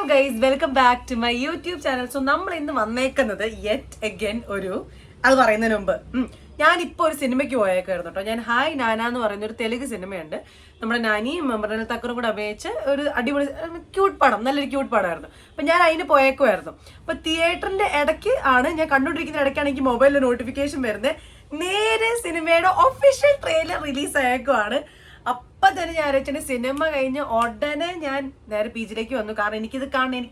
Hello guys, welcome back to my YouTube channel. So നമ്മൾ ഇന്ന് വന്നേക്കുന്നത് യെറ്റ് അഗൈൻ അത് പറയുന്നതിന് മുമ്പ് ഞാനിപ്പോൾ ഒരു സിനിമയ്ക്ക് പോയേക്കായിരുന്നു കേട്ടോ. ഞാൻ ഹായ് നാന എന്ന് പറയുന്ന ഒരു തെലുങ്ക് സിനിമയുണ്ട്. നമ്മുടെ നാനിയും മൃണൽ തക്കറും കൂടെ അഭിനയിച്ച് ഒരു അടിപൊളി ക്യൂട്ട് പടം, നല്ലൊരു ക്യൂട്ട് പടമായിരുന്നു. അപ്പം ഞാൻ അതിന് പോയേക്കുമായിരുന്നു. അപ്പോൾ തിയേറ്ററിൻ്റെ ഇടയ്ക്ക് ആണ് ഞാൻ കണ്ടുകൊണ്ടിരിക്കുന്ന ഇടയ്ക്കാണ് എനിക്ക് മൊബൈലിൽ നോട്ടിഫിക്കേഷൻ വരുന്നത്. നേരെ സിനിമയുടെ ഒഫീഷ്യൽ ട്രെയിലർ റിലീസ് ആയേക്കുവാണ്. അപ്പം തന്നെ ഞാൻ ആലോചിച്ചിട്ട് സിനിമ കഴിഞ്ഞ് ഉടനെ ഞാൻ നേരെ പീജിലേക്ക് വന്നു. കാരണം എനിക്കിത് കാണാൻ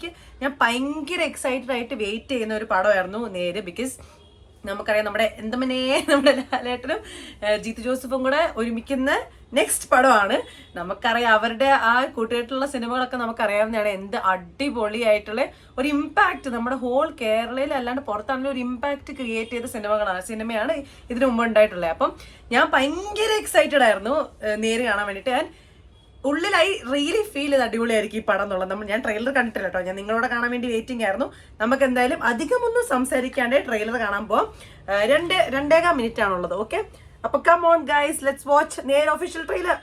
ഞാൻ ഭയങ്കര എക്സൈറ്റഡ് ആയിട്ട് വെയിറ്റ് ചെയ്യുന്ന ഒരു പടമായിരുന്നു നേരെ. ബിക്കോസ് നമുക്കറിയാം നമ്മുടെ ലാലേട്ടനും ജീത്തു ജോസഫും കൂടെ ഒരുമിക്കുന്ന നെക്സ്റ്റ് പടമാണ്. നമുക്കറിയാം അവരുടെ ആ കൂട്ടുകെട്ടുള്ള സിനിമകളൊക്കെ നമുക്കറിയാവുന്നതാണ്. എന്ത് അടിപൊളിയായിട്ടുള്ള ഒരു ഇമ്പാക്റ്റ് നമ്മുടെ ഹോൾ കേരളയിൽ അല്ലാണ്ട് പുറത്താണെങ്കിലും ഒരു ഇമ്പാക്റ്റ് ക്രിയേറ്റ് ചെയ്ത സിനിമയാണ് ഇതിനു മുമ്പ് ഉണ്ടായിട്ടുള്ളത്. അപ്പം ഞാൻ ഭയങ്കര എക്സൈറ്റഡ് ആയിരുന്നു നേരെ കാണാൻ വേണ്ടിയിട്ട്. ഞാൻ ഉള്ളിലായി റിയലി ഫീൽ ചെയ്ത് അടിപൊളിയായിരിക്കും ഈ പടം എന്നുള്ളത്. ഞാൻ ട്രെയിലർ കണ്ടിട്ടില്ല കേട്ടോ. ഞാൻ നിങ്ങളോട് കാണാൻ വേണ്ടി വെയിറ്റിംഗ് ആയിരുന്നു. നമുക്ക് എന്തായാലും അധികമൊന്നും സംസാരിക്കാണ്ട് ട്രെയിലർ കാണാൻ പോവാം. 2.5 മിനിറ്റ് ആണുള്ളത്. ഓക്കെ, അപ്പൊ come on guys, let's watch നേരെ official trailer.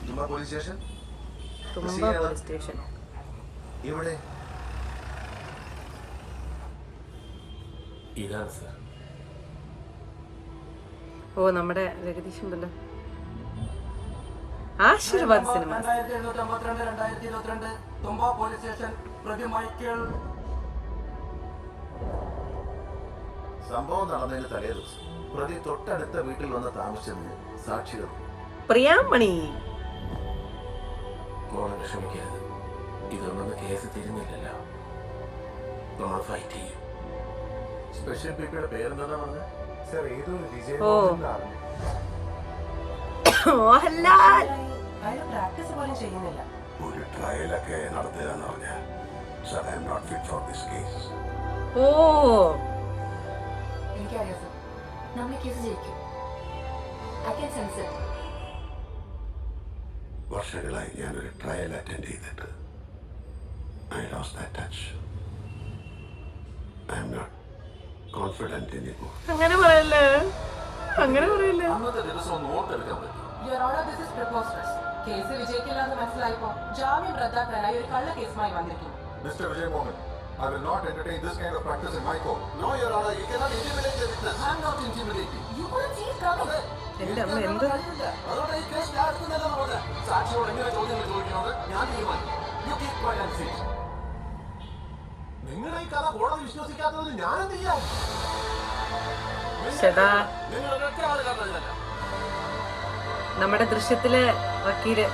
Thumba police station ഇവിടെ ഇതാണ് സർ. ഓ, നമ്മുടെ ജഗദീഷ് ഉണ്ടല്ലോ. Aashirvad cinema. 2752-2022 Thumba police station. പ്രതി മൈക്കിൾ. സംഭവം നടന്നതിന് തലേ ദിവസം പ്രതി തൊട്ടടുത്ത വീട്ടിൽ വന്ന് താമസിച്ചതിന് സാക്ഷികൾ. പ്രിയാമണി. മോളെ വിഷമിക്കരുത്, ഇതൊന്നും കേസ് തിരിഞ്ഞില്ലല്ലോ. നമ്മൾ ഫൈറ്റ് ചെയ്യും. സ്പെഷ്യൽ പീപ്പിയുടെ പേരെന്താ പറഞ്ഞത്? മോഹൻലാൽ ഒരു ട്രയലൊക്കെ നടത്തുകയെന്ന് പറഞ്ഞാൽ ഓ എനിക്കറിയാം സർ, നമ്മൾ കേസ് ജയിക്കും. I can sense it. വർഷങ്ങളായി ഞാനൊരു ട്രയൽ അറ്റൻഡ് ചെയ്തിട്ട് I lost that touch. I am not confident in it. അങ്ങനെ പറയല്ലേ. അന്നത്തെ ദിവസം നോട്ട് എടുക്കാൻ പറ്റും. Your Honor, this is preposterous. Case വിജയിക്കില്ലെന്ന് മനസ്സിലായപ്പോൾ ജാമ്യം റദ്ദാക്കാനായി ഒരു കള്ള കേസുമായി വന്നിരിക്കുന്നു. Mr. Vijay Mohan, I will not entertain this kind of practice in my court. No, Your Honor, you cannot intimidate the witness. I am not intimidating. You couldn't see it coming. എന്റെ അമ്മ എന്ത് അതുകൊണ്ട് ഈ case ഞാൻ എടുക്കുന്നില്ല പറഞ്ഞത്. സാക്ഷിയോട് എങ്ങനെ ചോദ്യങ്ങൾ ചോദിക്കുന്നത് ഞാൻ തീരുമാനിക്കും. You keep quiet and sit. നിങ്ങളുടെ ഈ കഥ കോടതി വിശ്വസിക്കാത്തത് ഞാൻ എന്ത് ചെയ്യാം? ചേട്ടാ, നിങ്ങൾ ഒരൊറ്റ ആള് കഥയല്ല. നമ്മുടെ ദൃശ്യത്തിലെ വക്കീല്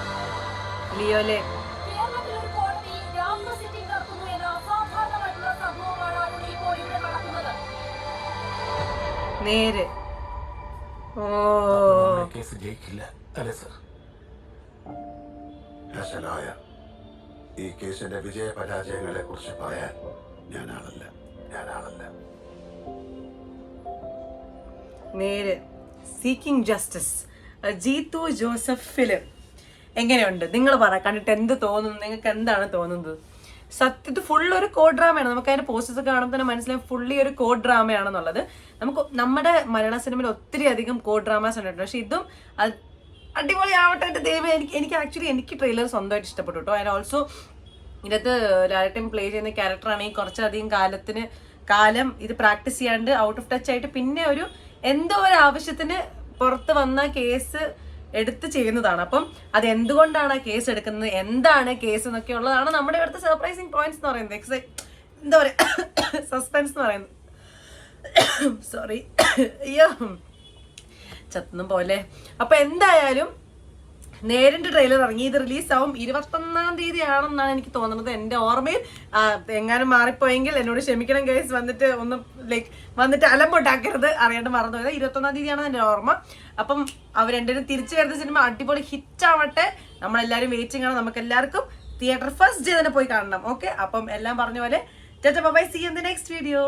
ലിയോലെ കേരളത്തിൽ ഒരു കോടതിയിൽ രാത്രി സിറ്റിംഗ് നടത്തുന്നു എന്ന അസാധാരണമായിട്ടുള്ള സംഭവമാണ് ഇപ്പോൾ ഇവിടെ നടക്കുന്നത്. നേര്. ഓ, കേസ് ജയിക്കില്ല അല്ലേ സർ? ഈ കേസിന്റെ വിജയ പരാജയങ്ങളെ കുറിച്ച് പറയാൻ ഞാനാളല്ല. നേര്. Seeking justice, Jeethu Joseph film എങ്ങനെയുണ്ട്? നിങ്ങൾ പറ, കണ്ടിട്ട് എന്ത് തോന്നുന്നു? നിങ്ങൾക്ക് എന്താണ് തോന്നുന്നത്? സത്യത്തിൽ ഫുള്ള് ഒരു കോഡ് ഡ്രാമയാണ്. നമുക്ക് അതിന്റെ പോസ്റ്റേഴ്സ് കാണുമ്പോൾ തന്നെ മനസ്സിലാവും ഫുള്ളി ഒരു കോഡ് ഡ്രാമയാണെന്നുള്ളത്. നമ്മുടെ മലയാള സിനിമയിൽ ഒത്തിരി അധികം കോഡ് ഡ്രാമാസ് ഉണ്ട്. പക്ഷെ ഇതും അടിപൊളി ആവട്ടെ. എൻ്റെ ദൈവം, എനിക്ക് ട്രെയിലർ സ്വന്തമായിട്ട് ഇഷ്ടപ്പെട്ടു കേട്ടോ. ആൻഡ് ഓൾസോ ഇതിനകത്ത് ലാലേട്ടൻ പ്ലേ ചെയ്യുന്ന ക്യാരക്ടറാണെങ്കിൽ കുറച്ചധികം കാലം ഇത് പ്രാക്ടീസ് ചെയ്യാണ്ട് ഔട്ട് ഓഫ് ടച്ച് ആയിട്ട് പിന്നെ എന്തോ ഒരു ആവശ്യത്തിന് പുറത്ത് വന്ന കേസ് എടുത്ത് ചെയ്യുന്നതാണ്. അപ്പം അത് എന്തുകൊണ്ടാണ് ആ കേസ് എടുക്കുന്നത്, എന്താണ് കേസ് എന്നൊക്കെ ഉള്ളതാണ് നമ്മുടെ ഇവിടുത്തെ സർപ്രൈസിങ് പോയിന്റ്സ് എന്ന് പറയുന്നത്. എന്താ പറയുക, സസ്പെൻസ് എന്ന് പറയുന്നത്. സോറി, അയ്യോ ചത്തുന്നും പോലെ. അപ്പൊ എന്തായാലും നേരിന്റെ ട്രെയിലർ ഇറങ്ങി. ഇത് റിലീസാവും 21-ാം തീയതി ആണെന്നാണ് എനിക്ക് തോന്നുന്നത്. എൻ്റെ ഓർമ്മയിൽ എങ്ങാനും മാറിപ്പോയെങ്കിൽ എന്നോട് ക്ഷമിക്കണം ഗൈസ്. വന്നിട്ട് അലമ്പൊട്ടാക്കരുത്, അറിയാണ്ട് മറന്നുപോയത്. 21-ാം തീയതിയാണെന്ന് എൻ്റെ ഓർമ്മ. അപ്പം അവർ രണ്ടുപേരും തിരിച്ചു വരുന്ന സിനിമ അടിപൊളി ഹിറ്റ് ആവട്ടെ. നമ്മളെല്ലാവരും വെയിറ്റിംഗ് ആണ്. നമുക്ക് എല്ലാവർക്കും തിയേറ്റർ ഫസ്റ്റ് ഡേ തന്നെ പോയി കാണണം. ഓക്കെ, അപ്പം എല്ലാം പറഞ്ഞ പോലെ bye, see you in the next video.